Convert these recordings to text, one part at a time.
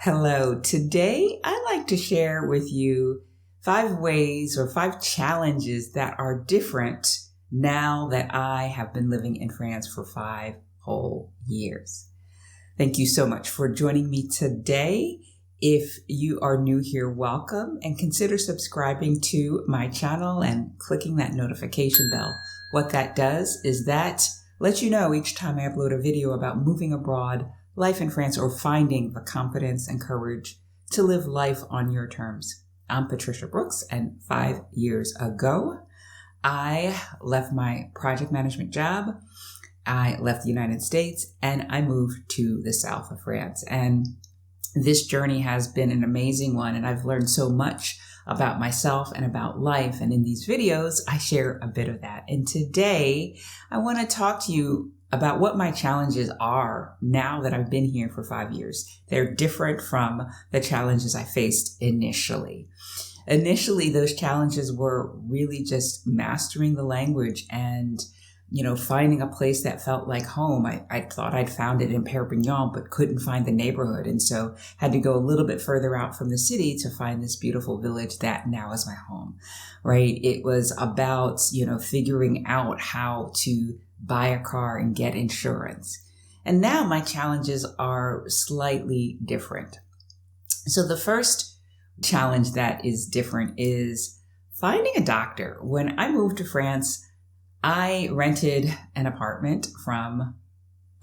Hello. Today, I'd like to share with you 5 ways or 5 challenges that are different now that I have been living in France for 5 whole years. Thank you so much for joining me today. If you are new here, welcome, and consider subscribing to my channel and clicking that notification bell. What that does is that lets you know each time I upload a video about moving abroad, life in France, or finding the confidence and courage to live life on your terms. I'm Patricia Brooks, and 5 years ago, I left my project management job. I left the United States and I moved to the south of France. And this journey has been an amazing one, and I've learned so much about myself and about life. And in these videos, I share a bit of that. And today, I want to talk to you about what my challenges are now that I've been here for 5 years. They're different from the challenges I faced initially. Initially, those challenges were really just mastering the language and finding a place that felt like home. I thought I'd found it in Perpignan, but couldn't find the neighborhood. And so had to go a little bit further out from the city to find this beautiful village that now is my home, right? It was about, figuring out how to buy a car and get insurance. And now my challenges are slightly different. So the first challenge that is different is finding a doctor. When I moved to France, I rented an apartment from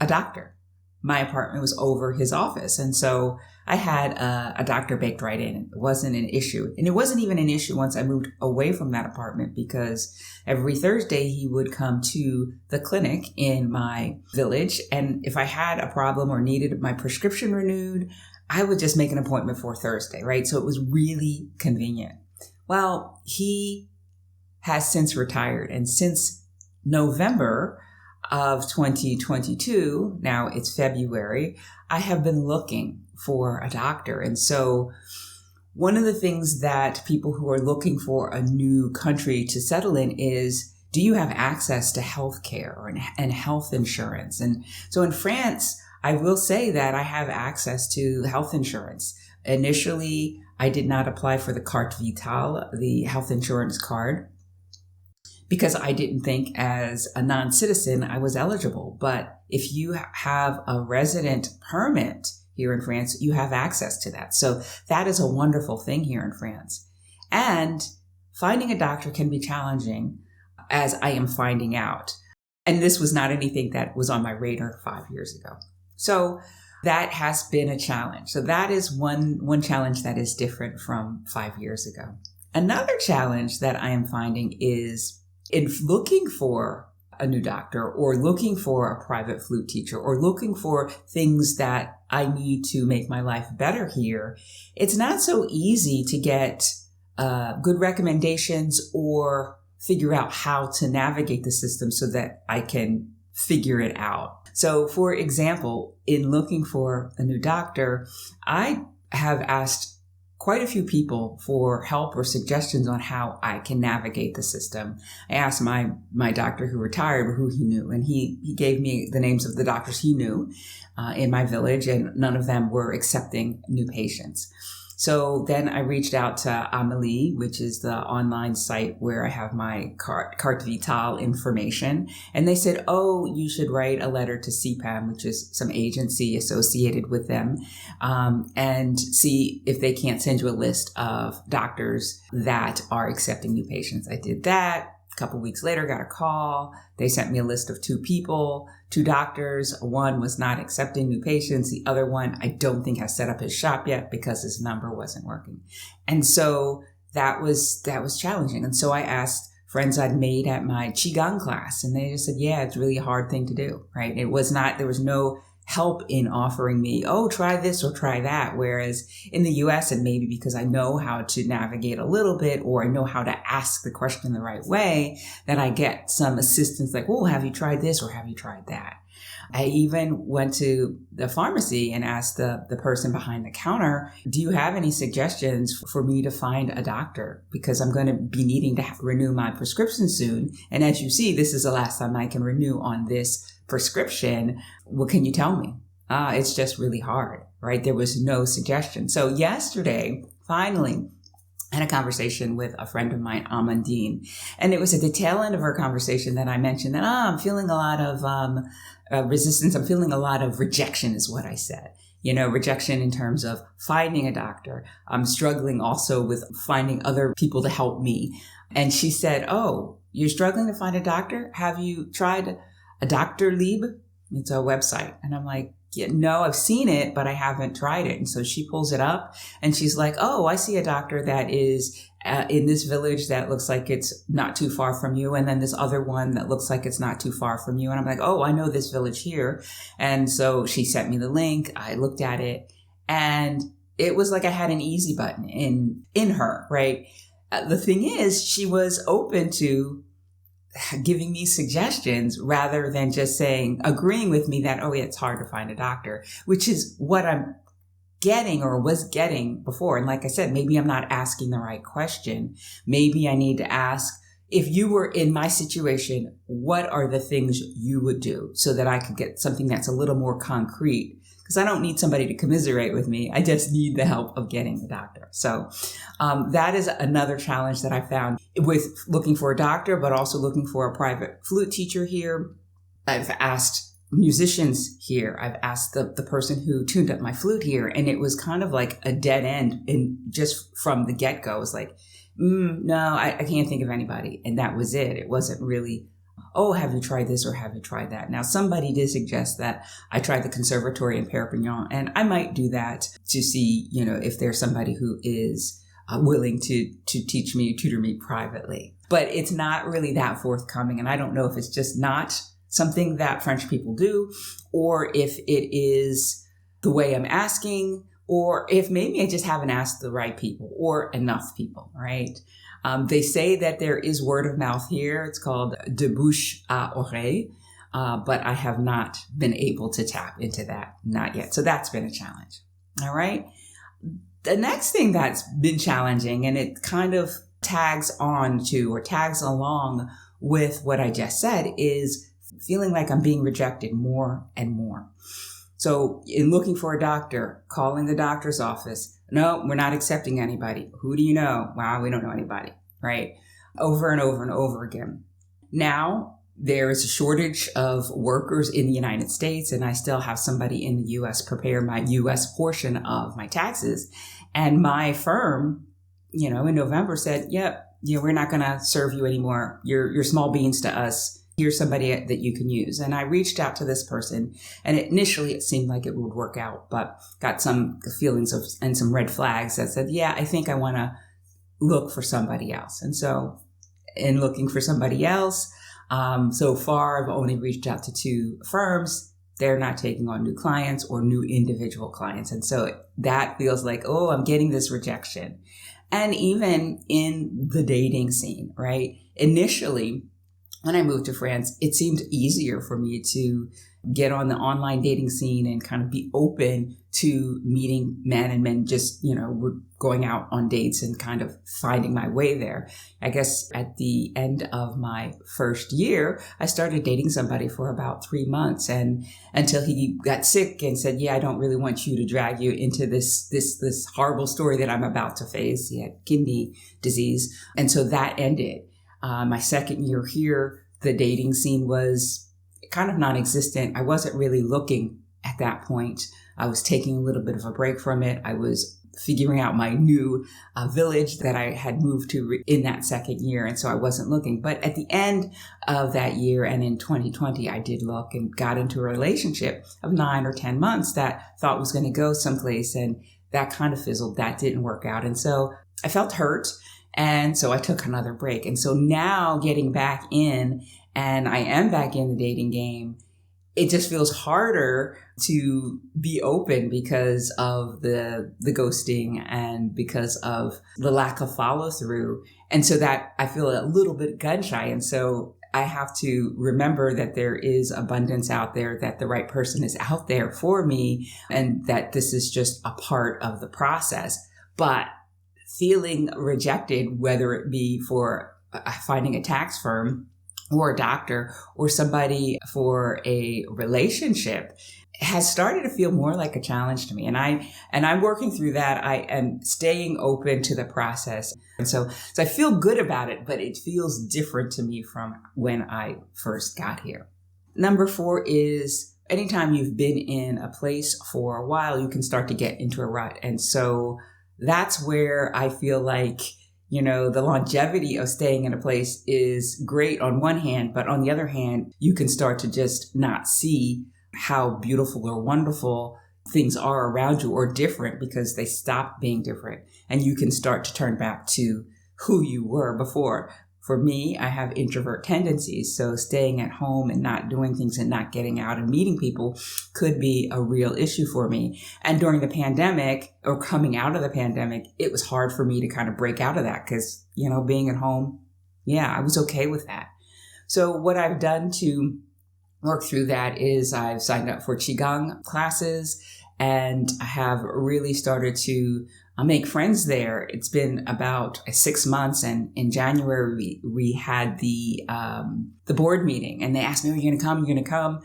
a doctor. My apartment was over his office. And so I had a doctor baked right in. It wasn't an issue. And it wasn't even an issue once I moved away from that apartment, because every Thursday he would come to the clinic in my village. And if I had a problem or needed my prescription renewed, I would just make an appointment for Thursday, right? So it was really convenient. Well, he has since retired. And since November of 2022, now it's February, I have been looking for a doctor. And so one of the things that people who are looking for a new country to settle in is, do you have access to health care and health insurance? And so in France, I will say that I have access to health insurance. Initially, I did not apply for the Carte Vitale, the health insurance card, because I didn't think as a non-citizen I was eligible. But if you have a resident permit here in France, you have access to that. So that is a wonderful thing here in France. And finding a doctor can be challenging, as I am finding out. And this was not anything that was on my radar 5 years ago. So that has been a challenge. So that is one challenge that is different from 5 years ago. Another challenge that I am finding is in looking for a new doctor, or looking for a private flute teacher, or looking for things that I need to make my life better here. It's not so easy to get good recommendations or figure out how to navigate the system so that I can figure it out. So for example, in looking for a new doctor, I have asked quite a few people for help or suggestions on how I can navigate the system. I asked my doctor who retired who he knew, and he gave me the names of the doctors he knew in my village, and none of them were accepting new patients. So then I reached out to Amélie, which is the online site where I have my Carte Vitale information. And they said, oh, you should write a letter to CPAM, which is some agency associated with them, and see if they can't send you a list of doctors that are accepting new patients. I did that. A couple weeks later, got a call. They sent me a list of 2 people, 2 doctors. One was not accepting new patients. The other one, I don't think has set up his shop yet because his number wasn't working. And so that was challenging. And so I asked friends I'd made at my Qigong class, and they just said, yeah, it's really a hard thing to do, right? There was no help in offering me, oh, try this or try that. Whereas in the US, and maybe because I know how to navigate a little bit, or I know how to ask the question the right way, that I get some assistance like, oh, have you tried this or have you tried that? I even went to the pharmacy and asked the person behind the counter, do you have any suggestions for me to find a doctor? Because I'm going to be needing to renew my prescription soon. And as you see, this is the last time I can renew on this prescription. What can you tell me? It's just really hard, right? There was no suggestion. So yesterday, finally, I had a conversation with a friend of mine, Amandine, and it was at the tail end of our conversation that I mentioned that I'm feeling a lot of resistance. I'm feeling a lot of rejection is what I said. Rejection in terms of finding a doctor. I'm struggling also with finding other people to help me. And she said, "Oh, you're struggling to find a doctor? Have you tried a Dr. Lieb? It's a website." And I'm like, "Yeah, no, I've seen it, but I haven't tried it." And so she pulls it up and she's like, "Oh, I see a doctor that is in this village that looks like it's not too far from you. And then this other one that looks like it's not too far from you." And I'm like, "Oh, I know this village here." And so she sent me the link. I looked at it and it was like I had an easy button in her, right? The thing is, she was open to giving me suggestions rather than just agreeing with me that, "Oh, yeah, it's hard to find a doctor," which is what I'm getting or was getting before. And like I said, maybe I'm not asking the right question. Maybe I need to ask, if you were in my situation, what are the things you would do so that I could get something that's a little more concrete? Because I don't need somebody to commiserate with me. I just need the help of getting the doctor. So that is another challenge that I found with looking for a doctor, but also looking for a private flute teacher here. I've asked musicians here. I've asked the person who tuned up my flute here, and it was kind of like a dead end. And just from the get-go, it was like, no, I can't think of anybody. And that was it. It wasn't really, "Oh, have you tried this or have you tried that?" Now, somebody did suggest that I try the conservatory in Perpignan, and I might do that to see, if there's somebody who is willing to teach me, tutor me privately. But it's not really that forthcoming. And I don't know if it's just not something that French people do, or if it is the way I'm asking, or if maybe I just haven't asked the right people or enough people, right? They say that there is word of mouth here. It's called de bouche à oreille, but I have not been able to tap into that, not yet. So that's been a challenge. All right. The next thing that's been challenging, and it kind of tags along with what I just said, is feeling like I'm being rejected more and more. So in looking for a doctor, calling the doctor's office, "No, we're not accepting anybody. Who do you know?" "Wow, we don't know anybody," right? Over and over and over again. Now, there is a shortage of workers in the United States, and I still have somebody in the U.S. prepare my U.S. portion of my taxes. And my firm, in November said, "Yep, we're not going to serve you anymore. You're small beans to us. Here's somebody that you can use." And I reached out to this person, and initially it seemed like it would work out, but got some feelings and some red flags that said, "Yeah, I think I want to look for somebody else." And so in looking for somebody else, so far I've only reached out to 2 firms. They're not taking on new clients or new individual clients. And so that feels like, oh, I'm getting this rejection. And even in the dating scene, right? Initially, when I moved to France, it seemed easier for me to get on the online dating scene and kind of be open to meeting men, and men just, were going out on dates and kind of finding my way there. I guess at the end of my first year, I started dating somebody for about 3 months, and until he got sick and said, "Yeah, I don't really want you to drag you into this horrible story that I'm about to face." He had kidney disease. And so that ended. My second year here, the dating scene was kind of non-existent. I wasn't really looking at that point. I was taking a little bit of a break from it. I was figuring out my new village that I had moved to in that second year. And so I wasn't looking. But at the end of that year and in 2020, I did look and got into a relationship of 9 or 10 months that thought was going to go someplace. And that kind of fizzled. That didn't work out. And so I felt hurt. And so I took another break. And so now getting back in, and I am back in the dating game, it just feels harder to be open because of the ghosting and because of the lack of follow through. And so that I feel a little bit gun shy. And so I have to remember that there is abundance out there, that the right person is out there for me, and that this is just a part of the process. But feeling rejected, whether it be for finding a tax firm or a doctor or somebody for a relationship, has started to feel more like a challenge to me. And I'm working through that. I am staying open to the process. And so I feel good about it, but it feels different to me from when I first got here. Number 4 is anytime you've been in a place for a while, you can start to get into a rut. And so that's where I feel like, the longevity of staying in a place is great on one hand, but on the other hand, you can start to just not see how beautiful or wonderful things are around you or different because they stop being different. And you can start to turn back to who you were before. For me, I have introvert tendencies. So staying at home and not doing things and not getting out and meeting people could be a real issue for me. And during the pandemic or coming out of the pandemic, it was hard for me to kind of break out of that because, being at home, I was okay with that. So what I've done to work through that is I've signed up for Qigong classes and I have really started to make friends there. It's been about 6 months, and in January we had the board meeting, and they asked me, "Are you going to come? You're going to come?"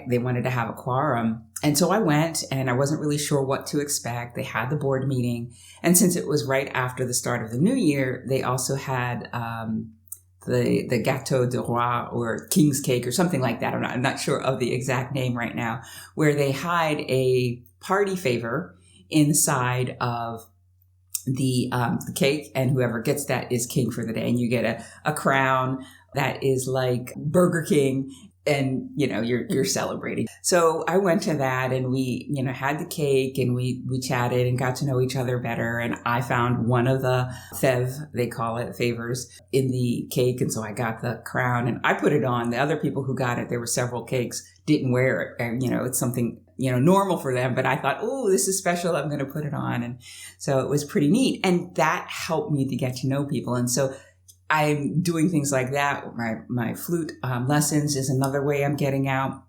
They wanted to have a quorum, and so I went, and I wasn't really sure what to expect. They had the board meeting, and since it was right after the start of the new year, they also had the gâteau de roi or king's cake or something like that. I'm not sure of the exact name right now, where they hide a party favor inside of the cake, and whoever gets that is king for the day. And you get a crown that is like Burger King, and you're celebrating. So I went to that, and we had the cake, and we chatted and got to know each other better. And I found one of the fèves, they call it, favors, in the cake, and so I got the crown and I put it on. The other people who got it, there were several cakes, didn't wear it, and it's something normal for them, but I thought, oh, this is special, I'm going to put it on. And so it was pretty neat, and that helped me to get to know people. And so I'm doing things like that. My flute lessons is another way I'm getting out.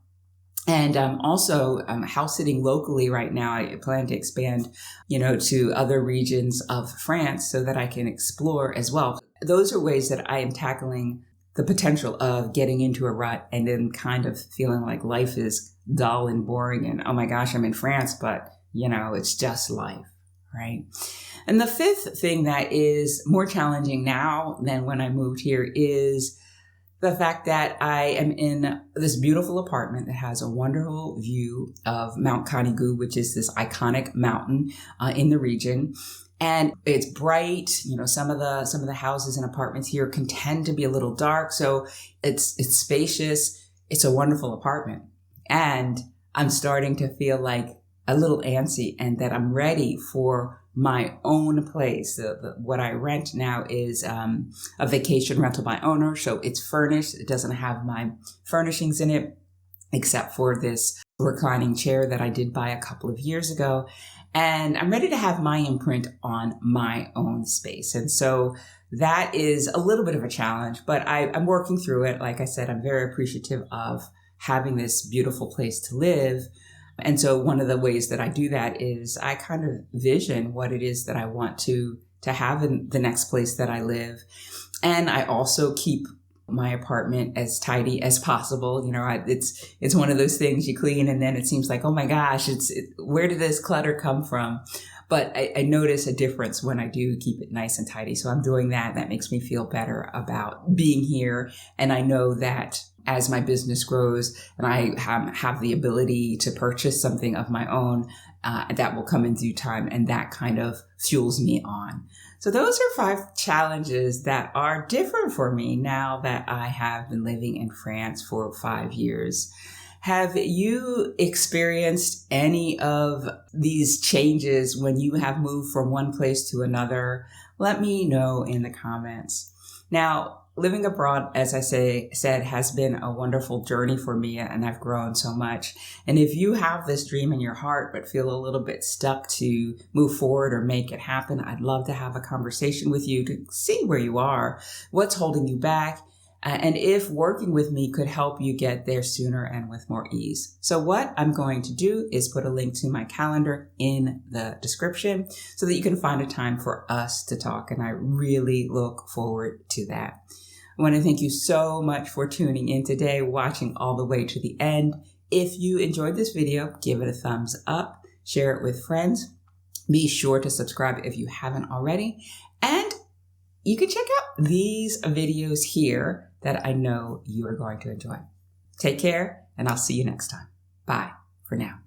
And also house sitting locally right now. I plan to expand, to other regions of France so that I can explore as well. Those are ways that I am tackling the potential of getting into a rut and then kind of feeling like life is dull and boring and, oh my gosh, I'm in France, but it's just life, right? And the 5th thing that is more challenging now than when I moved here is the fact that I am in this beautiful apartment that has a wonderful view of Mount Canigou, which is this iconic mountain in the region. And it's bright. Some of the houses and apartments here can tend to be a little dark. So it's spacious. It's a wonderful apartment. And I'm starting to feel like a little antsy and that I'm ready for my own place. What I rent now is a vacation rental by owner. So it's furnished. It doesn't have my furnishings in it, except for this reclining chair that I did buy a couple of years ago. And I'm ready to have my imprint on my own space. And so that is a little bit of a challenge, but I'm working through it. Like I said, I'm very appreciative of having this beautiful place to live. And so one of the ways that I do that is I kind of vision what it is that I want to have in the next place that I live. And I also keep my apartment as tidy as possible. It's one of those things you clean and then it seems like, oh my gosh, where did this clutter come from? But I notice a difference when I do keep it nice and tidy. So I'm doing that. That makes me feel better about being here. And I know that as my business grows and I have the ability to purchase something of my own, that will come in due time, and that kind of fuels me on. So those are 5 challenges that are different for me now that I have been living in France for 5 years. Have you experienced any of these changes when you have moved from one place to another? Let me know in the comments. Now, living abroad, as I said, has been a wonderful journey for me, and I've grown so much. And if you have this dream in your heart but feel a little bit stuck to move forward or make it happen, I'd love to have a conversation with you to see where you are, what's holding you back, and if working with me could help you get there sooner and with more ease. So what I'm going to do is put a link to my calendar in the description so that you can find a time for us to talk. And I really look forward to that. I want to thank you so much for tuning in today, watching all the way to the end. If you enjoyed this video, give it a thumbs up, share it with friends. Be sure to subscribe if you haven't already. And you can check out these videos here that I know you are going to enjoy. Take care, and I'll see you next time. Bye for now.